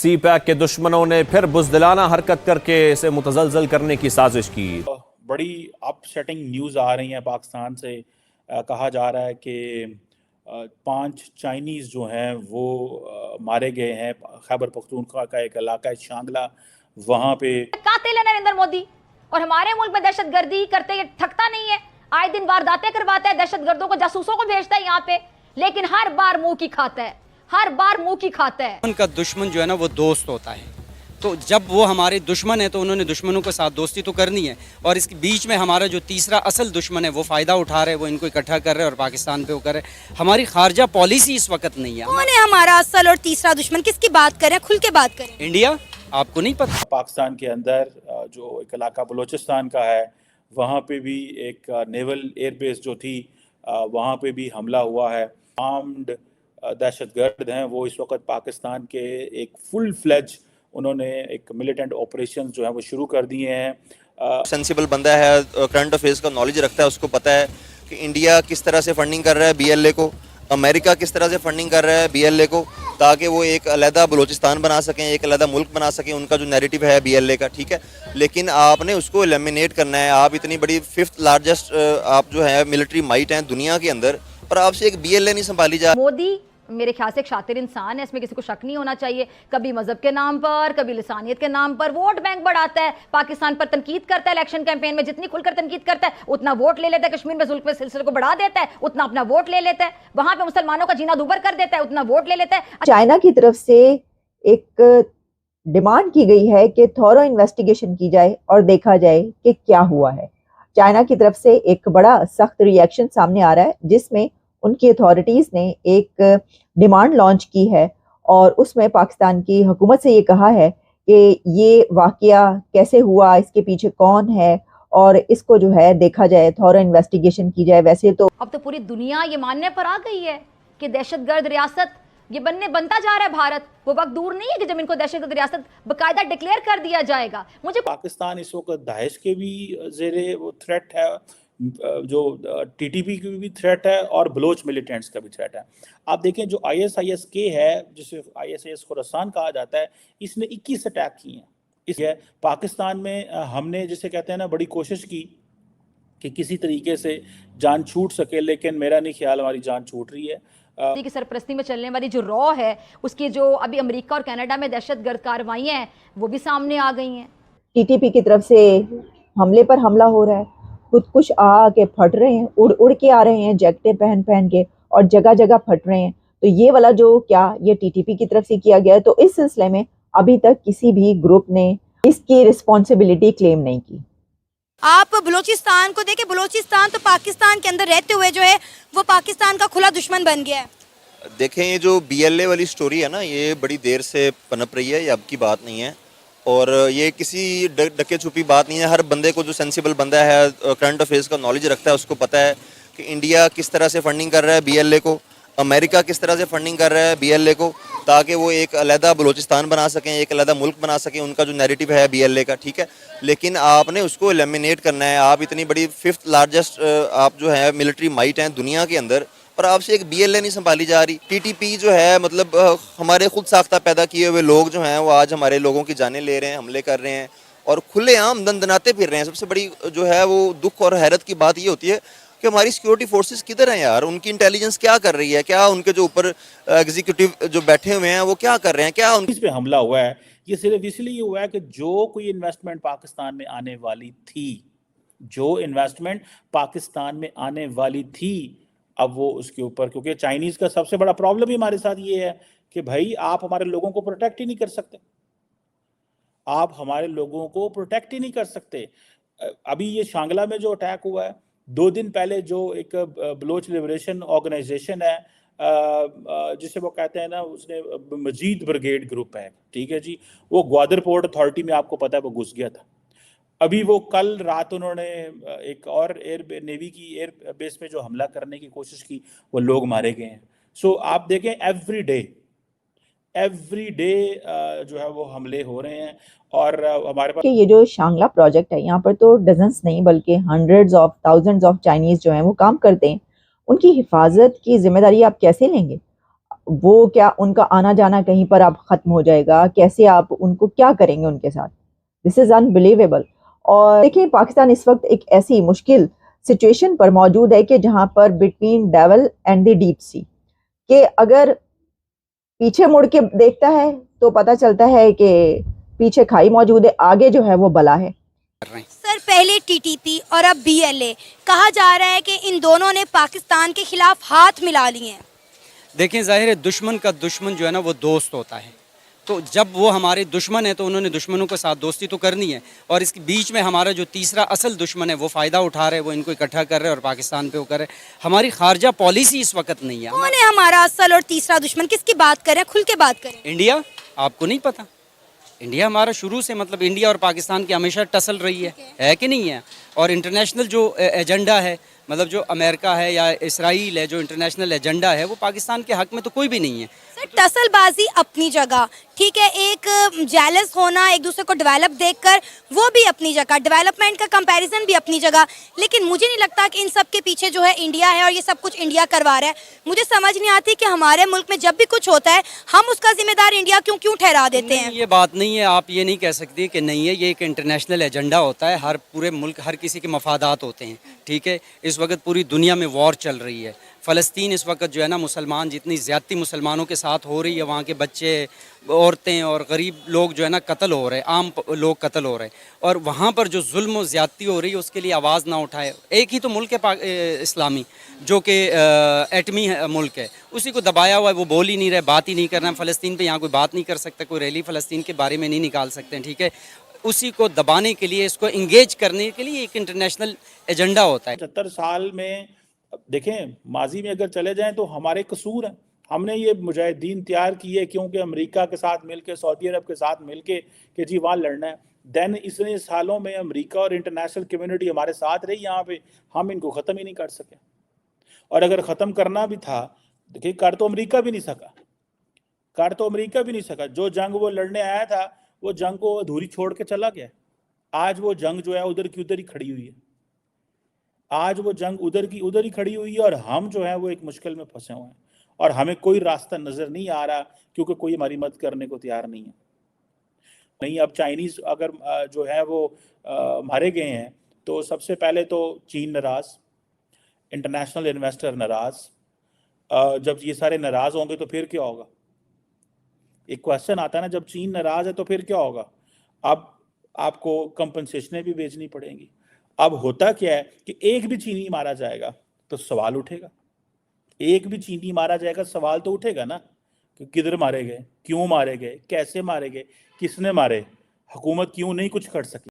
सी pack के दुश्मनों ने फिर बुज़दिलाना हरकत करके इसे मुतज़लज़ल करने की साजिश की। बड़ी अपसेटिंग न्यूज़ आ रही हैं पाकिस्तान से। कहा जा रहा है कि 5 चाइनीज़ जो हैं वो मारे गए हैं। खैबर पख्तूनख्वा का एक इलाका है शांगला, वहाँ पे कातिल है नरेंद्र मोदी और हमारे मुल्क में दहशतगर्दी करते ये थकता नहीं है। आए दिन वारदातें करवाता है, दहशतगर्दों को, जासूसों को भेजता है यहाँ पे, लेकिन हर बार मुंह की खाता है, हर बार मुंह की खाता है। उनका दुश्मन जो है ना वो दोस्त होता है, तो जब वो हमारे दुश्मन है तो उन्होंने दुश्मनों के साथ दोस्ती तो करनी है। और इसके बीच में हमारा जो तीसरा असल दुश्मन है वो फ़ायदा उठा रहे हैं, वो इनको इकट्ठा कर रहे हैं और पाकिस्तान पे वो कर रहे हैं। हमारी खारजा पॉलिसी इस वक्त नहीं है। कौन है हमारा असल और तीसरा दुश्मन, किसकी बात करें, खुल के बात करें। इंडिया, आपको नहीं पता? पाकिस्तान के अंदर जो एक इलाका बलूचिस्तान का है, वहाँ पे भी एक नेवल एयरबेस जो थी, वहाँ पे भी हमला हुआ है। आर्म्ड दहशतगर्द हैं वो इस वक्त पाकिस्तान के एक फुल फ्लेज उन्होंने एक मिलिटेंट ऑपरेशन जो है वो शुरू कर दिए हैं। सेंसिबल बंदा है, करंट अफेयर्स का नॉलेज रखता है, उसको पता है कि इंडिया किस तरह से फंडिंग कर रहा है बीएलए को, अमेरिका किस तरह से फंडिंग कर रहा है बीएलए को, ताकि वो एक अलहदा बलूचिस्तान बना सकें, एक अलहदा मुल्क बना सकें। उनका जो नैरेटिव है बीएलए का, ठीक है, लेकिन आपने उसको एलिमिनेट करना है। आप इतनी बड़ी 5th लार्जेस्ट आप जो है मिलिट्री माइट हैं दुनिया के अंदर, पर आपसे एक बीएलए नहीं संभाली जा। मोदी मेरे ख्याल से एक शातिर इंसान है, इसमें किसी को शक नहीं होना चाहिए। कभी मजहब के नाम पर, कभी लिसानियत के नाम पर वोट बैंक बढ़ाता है, पाकिस्तान पर तनकीद करता है। इलेक्शन कैंपेन में जितनी खुलकर तनकीद करता है उतना वोट ले लेता है। कश्मीर में जुल्म के सिलसिले को बढ़ा देता है, उतना अपना वोट ले लेता है। वहां पे मुसलमानों का जीना दूभर कर देता है, उतना वोट ले लेता है। चाइना की तरफ से एक डिमांड की गई है कि थॉरो इन्वेस्टिगेशन की जाए और देखा जाए कि क्या हुआ है। चाइना की तरफ से एक बड़ा सख्त रिएक्शन सामने आ रहा है, जिसमें उनकी अथॉरिटीज़ ने एक डिमांड लॉन्च की है और उसमें पाकिस्तान की हुकूमत से ये कहा है कि ये वाकया कैसे हुआ, इसके पीछे कौन है, और इसको जो है देखा जाए, थॉरो इन्वेस्टिगेशन की जाए। वैसे तो अब तो पूरी दुनिया ये मानने पर आ गई है कि दहशतगर्द रियासत ये बनता जा रहा है भारत। वो वक्त दूर नहीं है कि जब इनको दहशतगर्द रियासत बाकायदा डिक्लेयर कर दिया जाएगा। मुझे पाकिस्तान इस वक्त दाइश के भी जेरे वो थ्रेट है, जो टीटीपी की भी थ्रेट है और बलोच मिलिटेंट्स का भी थ्रेट है। आप देखें जो ISIS-K है, जिसे ISIS खुरासान कहा जाता है, इसने 21 अटैक किए हैं। इस पाकिस्तान में हमने जिसे कहते हैं ना बड़ी कोशिश की कि किसी तरीके से जान छूट सके, लेकिन मेरा नहीं ख्याल हमारी जान छूट रही है। की सरपरस्ती में चलने वाली जो रॉ है, उसकी जो अभी अमेरिका और कनाडा में दहशतगर्द कार्रवाइयाँ हैं वो भी सामने आ गई हैं। टीटीपी की तरफ से हमले पर हमला हो रहा है, खुद कुछ आके फट रहे हैं, उड़ उड़ के आ रहे हैं जैकेटें पहन पहन के, और जगह जगह फट रहे हैं। तो ये वाला जो क्या ये टीटीपी की तरफ से किया गया है, तो इस सिलसिले में अभी तक किसी भी ग्रुप ने इसकी रिस्पॉन्सिबिलिटी क्लेम नहीं की। आप बलूचिस्तान को देखें, बलूचिस्तान तो पाकिस्तान के अंदर रहते हुए जो है वो पाकिस्तान का खुला दुश्मन बन गया है। देखें, ये जो बीएलए वाली स्टोरी है ना, ये बड़ी देर से पनप रही है, ये अब की बात नहीं है, और ये किसी डके छुपी बात नहीं है। हर बंदे को, जो सेंसिबल बंदा है, करंट अफेयर्स का नॉलेज रखता है, उसको पता है कि इंडिया किस तरह से फंडिंग कर रहा है बीएलए को, अमेरिका किस तरह से फंडिंग कर रहा है बीएलए को, ताकि वो एक अलहदा बलूचिस्तान बना सकें, एक अलहदा मुल्क बना सकें। उनका जो नैरेटिव है बीएलए का, ठीक है, लेकिन आपने उसको एलिमिनेट करना है। आप इतनी बड़ी 5th लार्जेस्ट आप जो है मिलिट्री माइट हैं दुनिया के अंदर, पर आपसे एक बीएलए नहीं संभाली जा रही। टीटीपी जो है, मतलब हमारे खुद साख्ता पैदा किए हुए लोग जो हैं वो आज हमारे लोगों की जानें ले रहे हैं, हमले कर रहे हैं और खुलेआम दंदनाते फिर रहे हैं। सबसे बड़ी जो है वो दुख और हैरत की बात ये होती है कि हमारी सिक्योरिटी फोर्सेस किधर हैं यार, उनकी इंटेलिजेंस क्या कर रही है, क्या उनके जो ऊपर एग्जीक्यूटिव जो बैठे हुए हैं वो क्या कर रहे हैं, क्या उन इस पे हमला हुआ है। ये सिर्फ इसलिए हुआ है कि जो कोई इन्वेस्टमेंट पाकिस्तान में आने वाली थी, जो इन्वेस्टमेंट पाकिस्तान में आने वाली थी, अब वो उसके ऊपर, क्योंकि चाइनीज का सबसे बड़ा प्रॉब्लम ही हमारे साथ ये है कि भाई आप हमारे लोगों को प्रोटेक्ट ही नहीं कर सकते, आप हमारे लोगों को प्रोटेक्ट ही नहीं कर सकते। अभी ये शांगला में जो अटैक हुआ है, 2 दिन पहले जो एक बलोच लिबरेशन ऑर्गेनाइजेशन है, जिसे वो कहते हैं ना, उसने मजीद ब्रिगेड ग्रुप है, ठीक है जी, वो ग्वादर पोर्ट अथॉरिटी में आपको पता है वो घुस गया था। अभी वो कल रात उन्होंने एक और नेवी की एयर बेस में जो हमला करने की कोशिश की, वो लोग मारे गए हैं। सो आप देखें एवरी डे जो है वो हमले हो रहे हैं। और हमारे पास ये जो शांगला प्रोजेक्ट है, यहाँ पर तो डजन्स नहीं बल्कि hundreds of thousands of Chinese जो हैं वो काम करते हैं। उनकी हिफाजत की जिम्मेदारी आप कैसे लेंगे? वो क्या उनका आना जाना कहीं पर अब खत्म हो जाएगा? कैसे आप उनको क्या करेंगे उनके साथ? This is unbelievable. और देखिए, पाकिस्तान इस वक्त एक ऐसी मुश्किल सिचुएशन पर मौजूद है कि जहां पर between devil and the deep sea, कि अगर पीछे मुड़ के देखता है तो पता चलता है कि पीछे खाई मौजूद है, आगे जो है वो बला है। सर, पहले टीटीपी और अब बीएलए, कहा जा रहा है कि इन दोनों ने पाकिस्तान के खिलाफ हाथ मिला लिए हैं। देखें, ज़ाहिर है दुश्मन का दुश्मन जो है ना वो दोस्त होता है। तो जब वो हमारे दुश्मन है तो उन्होंने दुश्मनों के साथ दोस्ती तो करनी है, और इसके बीच में हमारा जो तीसरा असल दुश्मन है वो फ़ायदा उठा रहे हैं, वो इनको इकट्ठा कर रहे हैं और पाकिस्तान पे वो कर रहे हैं। हमारी खारजा पॉलिसी इस वक्त नहीं है। कौन है हमारा असल और तीसरा दुश्मन? किसकी बात करें, खुल के बात करें। इंडिया। आपको नहीं पता? इंडिया हमारा शुरू से, मतलब इंडिया और पाकिस्तान की हमेशा टसल रही है कि नहीं है? और इंटरनेशनल जो एजेंडा है, मतलब जो अमेरिका है या इसराइल है, जो इंटरनेशनल एजेंडा है वो पाकिस्तान के हक में तो कोई भी नहीं है। सर, टसलबाजी अपनी जगह ठीक है, एक जेलस होना, एक दूसरे को डेवलप देखकर, वो भी अपनी जगह, डेवलपमेंट का कंपैरिजन भी अपनी जगह, लेकिन मुझे नहीं लगता कि इन सब के पीछे जो है इंडिया है और ये सब कुछ इंडिया करवा रहा है। मुझे समझ नहीं आती कि हमारे मुल्क में जब भी कुछ होता है हम उसका जिम्मेदार इंडिया क्यों ठहरा देते हैं। ये बात नहीं है, आप ये नहीं कह सकती कि नहीं है। ये एक इंटरनेशनल एजेंडा होता है, हर पूरे मुल्क, हर किसी के मफादात होते हैं, ठीक है। इस वक्त पूरी दुनिया में वॉर चल रही है। फ़लस्तीन इस वक्त जो है ना, मुसलमान, जितनी ज़्यादती मुसलमानों के साथ हो रही है, वहाँ के बच्चे, औरतें और गरीब लोग जो है ना कत्ल हो रहे हैं, आम लोग कत्ल हो रहे हैं, और वहाँ पर जो जुल्म और ज़्यादती हो रही है उसके लिए आवाज़ ना उठाए। एक ही तो मुल्क है इस्लामी, जो कि एटमी मुल्क है, उसी को दबाया हुआ है, वो बोल ही नहीं रहे, बात ही नहीं कर रहे हैं। फ़लस्तीन पे यहाँ कोई बात नहीं कर सकता, कोई रैली फ़लस्तीन के बारे में नहीं निकाल सकते हैं, ठीक है। उसी को दबाने के लिए, इसको इंगेज करने के लिए एक इंटरनेशनल एजेंडा होता है। 75 साल में देखें, माजी में अगर चले जाएं तो हमारे कसूर है। हमने ये मुजाहिदीन तैयार किए क्योंकि अमेरिका के साथ मिलके, सऊदी अरब के साथ मिलके कि जी वहाँ लड़ना है। देन इतने सालों में अमेरिका और इंटरनेशनल कम्युनिटी हमारे साथ रही यहाँ पे, हम इनको ख़त्म ही नहीं कर सके। और अगर ख़त्म करना भी था, देखिए कर तो अमेरिका भी नहीं सका, जो जंग वो लड़ने आया था वो जंग को अधूरी छोड़ के चला गया। आज वो जंग जो है उधर की उधर ही खड़ी हुई है, और हम जो है वो एक मुश्किल में फंसे हुए हैं और हमें कोई रास्ता नजर नहीं आ रहा क्योंकि कोई हमारी मदद करने को तैयार नहीं है। अब चाइनीज अगर जो है वो मारे गए हैं तो सबसे पहले तो चीन नाराज, इंटरनेशनल इन्वेस्टर नाराज। जब ये सारे नाराज होंगे तो फिर क्या होगा? एक क्वेश्चन आता है ना, जब चीन नाराज है तो फिर क्या होगा? अब आपको कंपनसेशनें भी भेजनी पड़ेंगी। अब होता क्या है कि एक भी चीनी मारा जाएगा तो सवाल उठेगा, सवाल तो उठेगा ना कि किधर मारे गए, क्यों मारे गए, कैसे मारे गए, किसने मारे, हुकूमत क्यों नहीं कुछ कर सकी।